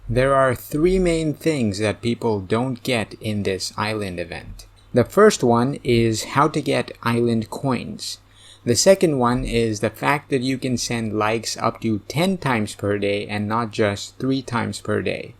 There are three main things that people don't get in this island event. The first one is how to get island coins. The second one is the fact that you can send likes up to 10 times per day and not just 3 times per day.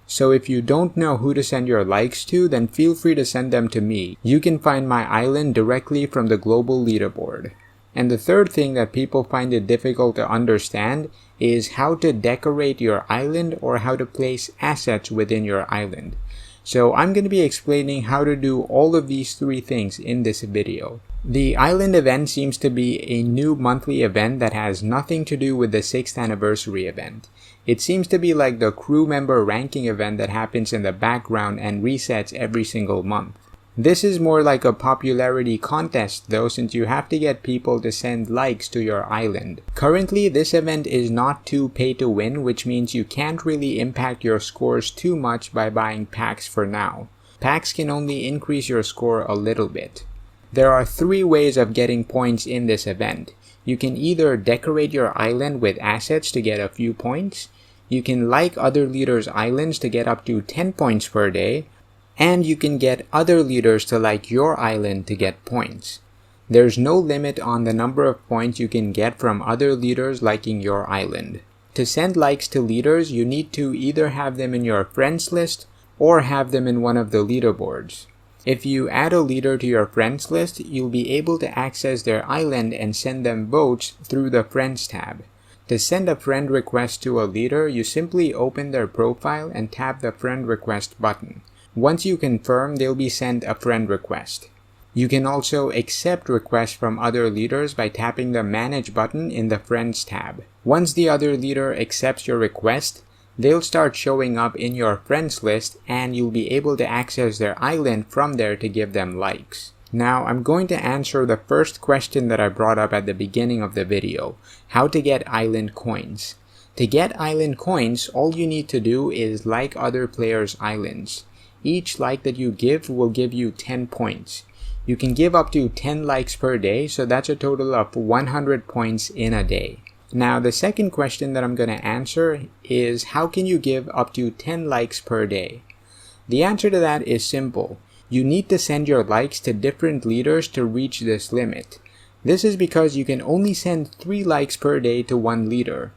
So if you don't know who to send your likes to, then feel free to send them to me. You can find my island directly from the global leaderboard. And the third thing that people find it difficult to understand is how to decorate your island or how to place assets within your island. So I'm going to be explaining how to do all of these three things in this video. The island event seems to be a new monthly event that has nothing to do with the 6th anniversary event. It seems to be like the crew member ranking event that happens in the background and resets every single month. This is more like a popularity contest though, since you have to get people to send likes to your island. Currently, this event is not too pay to win, which means you can't really impact your scores too much by buying packs for now. Packs can only increase your score a little bit. There are three ways of getting points in this event. You can either decorate your island with assets to get a few points, you can like other leaders' islands to get up to 10 points per day, and you can get other leaders to like your island to get points. There's no limit on the number of points you can get from other leaders liking your island. To send likes to leaders, you need to either have them in your friends list or have them in one of the leaderboards. If you add a leader to your friends list, you'll be able to access their island and send them votes through the Friends tab. To send a friend request to a leader, you simply open their profile and tap the friend request button. Once you confirm, they'll be sent a friend request. You can also accept requests from other leaders by tapping the Manage button in the Friends tab. Once the other leader accepts your request, they'll start showing up in your friends list and you'll be able to access their island from there to give them likes. Now I'm going to answer the first question that I brought up at the beginning of the video, how to get island coins. To get island coins, all you need to do is like other players' islands. Each like that you give will give you 10 points. You can give up to 10 likes per day, so that's a total of 100 points in a day. Now the second question that I'm going to answer is how can you give up to 10 likes per day? The answer to that is simple. You need to send your likes to different leaders to reach this limit. This is because you can only send 3 likes per day to one leader.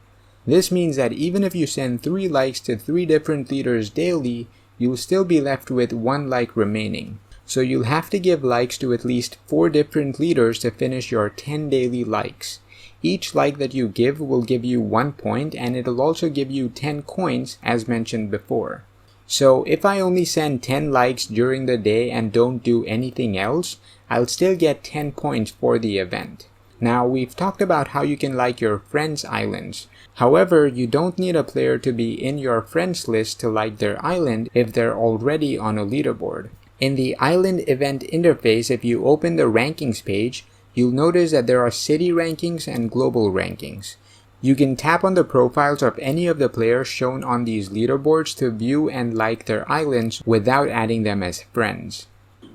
This means that even if you send 3 likes to 3 different leaders daily, you'll still be left with 1 like remaining. So you'll have to give likes to at least 4 different leaders to finish your 10 daily likes. Each like that you give will give you 1 point and it'll also give you 10 coins as mentioned before. So if I only send 10 likes during the day and don't do anything else, I'll still get 10 points for the event. Now we've talked about how you can like your friends' islands. However, you don't need a player to be in your friends list to like their island if they're already on a leaderboard. In the island event interface, if you open the rankings page, you'll notice that there are city rankings and global rankings. You can tap on the profiles of any of the players shown on these leaderboards to view and like their islands without adding them as friends.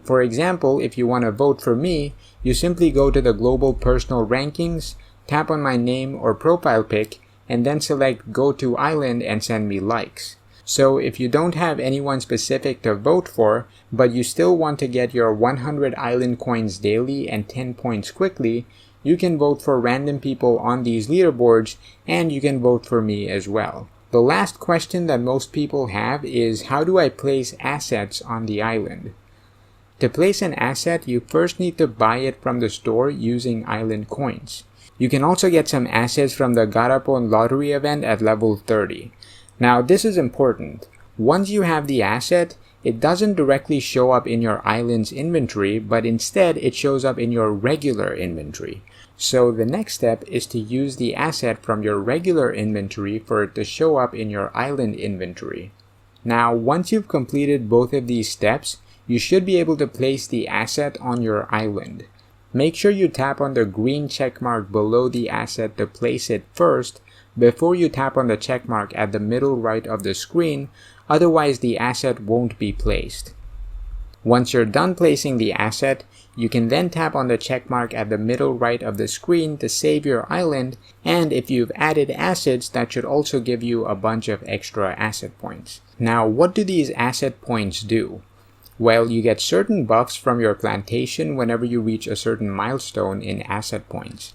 For example, if you want to vote for me, you simply go to the global personal rankings, tap on my name or profile pic, and then select Go to Island and send me likes. So if you don't have anyone specific to vote for, but you still want to get your 100 island coins daily and 10 points quickly, you can vote for random people on these leaderboards and you can vote for me as well. The last question that most people have is how do I place assets on the island? To place an asset, you first need to buy it from the store using island coins. You can also get some assets from the Garapon lottery event at level 30. Now this is important. Once you have the asset, it doesn't directly show up in your island's inventory, but instead it shows up in your regular inventory. So the next step is to use the asset from your regular inventory for it to show up in your island inventory. Now once you've completed both of these steps, you should be able to place the asset on your island. Make sure you tap on the green checkmark below the asset to place it first before you tap on the checkmark at the middle right of the screen, otherwise the asset won't be placed. Once you're done placing the asset, You can then tap on the check mark at the middle right of the screen to save your island, and if you've added assets, that should also give you a bunch of extra asset points. Now, what do these asset points do? Well, you get certain buffs from your plantation whenever you reach a certain milestone in asset points.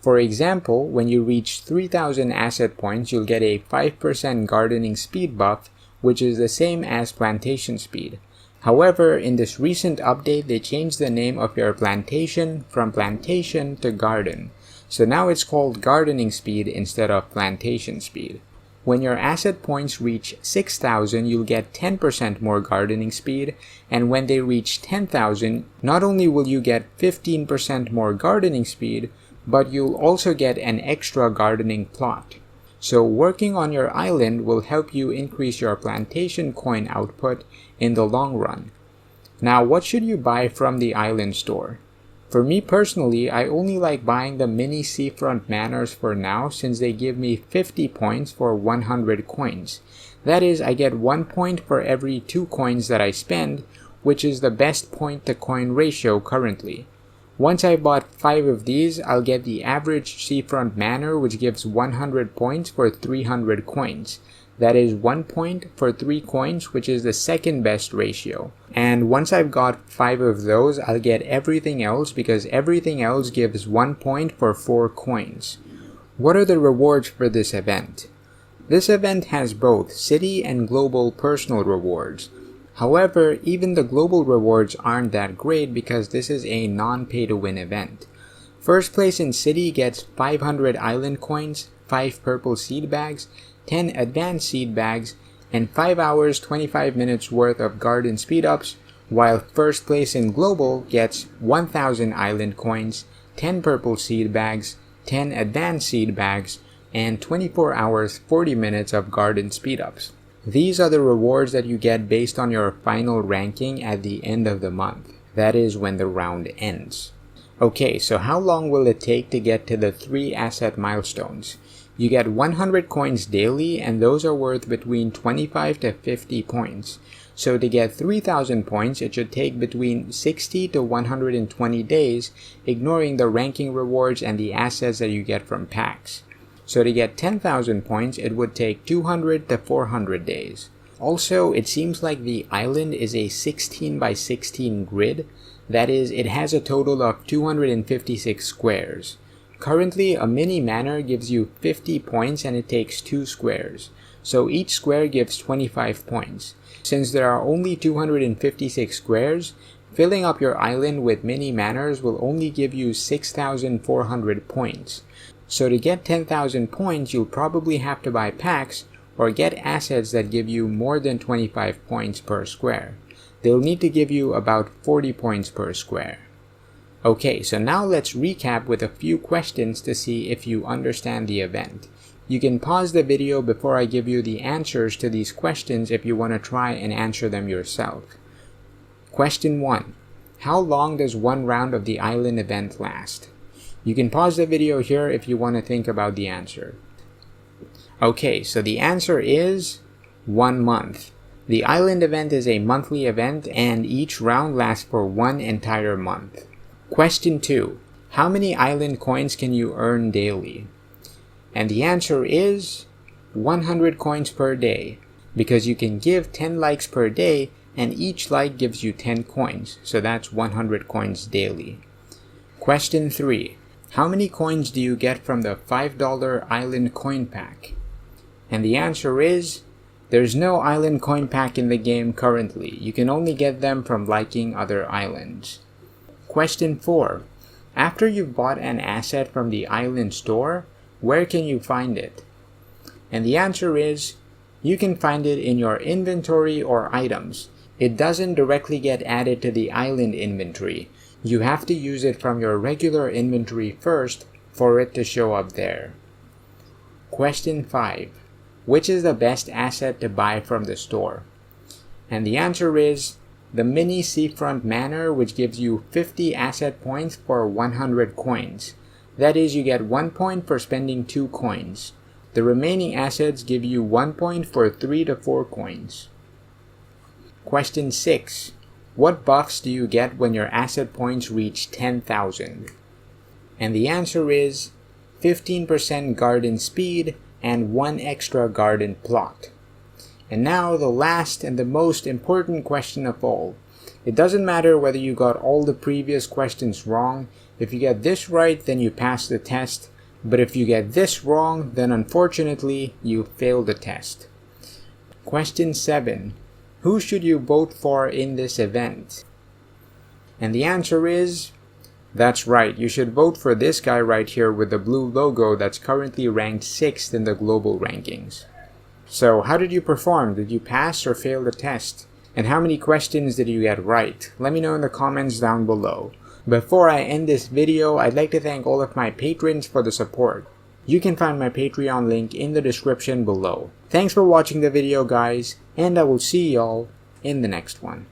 For example, when you reach 3,000 asset points, you'll get a 5% gardening speed buff, which is the same as plantation speed. However, in this recent update, they changed the name of your plantation from plantation to garden. So now it's called gardening speed instead of plantation speed. When your asset points reach 6,000, you'll get 10% more gardening speed, and when they reach 10,000, not only will you get 15% more gardening speed, but you'll also get an extra gardening plot. So working on your island will help you increase your plantation coin output in the long run. Now, what should you buy from the island store? For me personally, I only like buying the mini seafront manors for now since they give me 50 points for 100 coins. That is, I get 1 point for every 2 coins that I spend, which is the best point to coin ratio currently. Once I bought 5 of these, I'll get the average seafront manor, which gives 100 points for 300 coins. That is 1 point for 3 coins, which is the second best ratio. And once I've got 5 of those, I'll get everything else because everything else gives 1 point for 4 coins. What are the rewards for this event? This event has both city and global personal rewards. However, even the global rewards aren't that great because this is a non-pay-to-win event. First place in city gets 500 island coins, 5 purple seed bags, 10 advanced seed bags, and 5 hours 25 minutes worth of garden speed-ups, while first place in global gets 1000 island coins, 10 purple seed bags, 10 advanced seed bags, and 24 hours 40 minutes of garden speed-ups. These are the rewards that you get based on your final ranking at the end of the month. That is when the round ends. Okay, so how long will it take to get to the 3 asset milestones? You get 100 coins daily, and those are worth between 25 to 50 points. So to get 3,000 points, it should take between 60 to 120 days, ignoring the ranking rewards and the assets that you get from packs. So to get 10,000 points, it would take 200 to 400 days. Also, it seems like the island is a 16 by 16 grid. That is, it has a total of 256 squares. Currently, a mini manor gives you 50 points and it takes 2 squares. So each square gives 25 points. Since there are only 256 squares, filling up your island with mini manors will only give you 6,400 points. So to get 10,000 points, you'll probably have to buy packs or get assets that give you more than 25 points per square. They'll need to give you about 40 points per square. Okay, so now let's recap with a few questions to see if you understand the event. You can pause the video before I give you the answers to these questions if you want to try and answer them yourself. Question 1. How long does one round of the island event last? You can pause the video here if you want to think about the answer. Okay, so the answer is 1 month. The island event is a monthly event and each round lasts for 1 entire month. Question 2. How many island coins can you earn daily? And the answer is 100 coins per day, because you can give 10 likes per day and each like gives you 10 coins, so that's 100 coins daily. Question 3. How many coins do you get from the $5 island coin pack? And the answer is, there's no island coin pack in the game currently. You can only get them from liking other islands. Question 4. After you've bought an asset from the island store, where can you find it? And the answer is, you can find it in your inventory or items. It doesn't directly get added to the island inventory. You have to use it from your regular inventory first for it to show up there. Question 5. Which is the best asset to buy from the store? And the answer is the mini seafront manor, which gives you 50 asset points for 100 coins. That is, you get 1 point for spending 2 coins. The remaining assets give you 1 point for 3 to 4 coins. Question 6. What buffs do you get when your asset points reach 10,000? And the answer is 15% garden speed and 1 extra garden plot. And now the last and the most important question of all. It doesn't matter whether you got all the previous questions wrong. If you get this right, then you pass the test. But if you get this wrong, then unfortunately, you fail the test. Question 7. Who should you vote for in this event? And the answer is, that's right, you should vote for this guy right here with the blue logo that's currently ranked 6th in the global rankings. So, how did you perform? Did you pass or fail the test? And how many questions did you get right? Let me know in the comments down below. Before I end this video, I'd like to thank all of my patrons for the support. You can find my Patreon link in the description below. Thanks for watching the video, guys, and I will see y'all in the next one.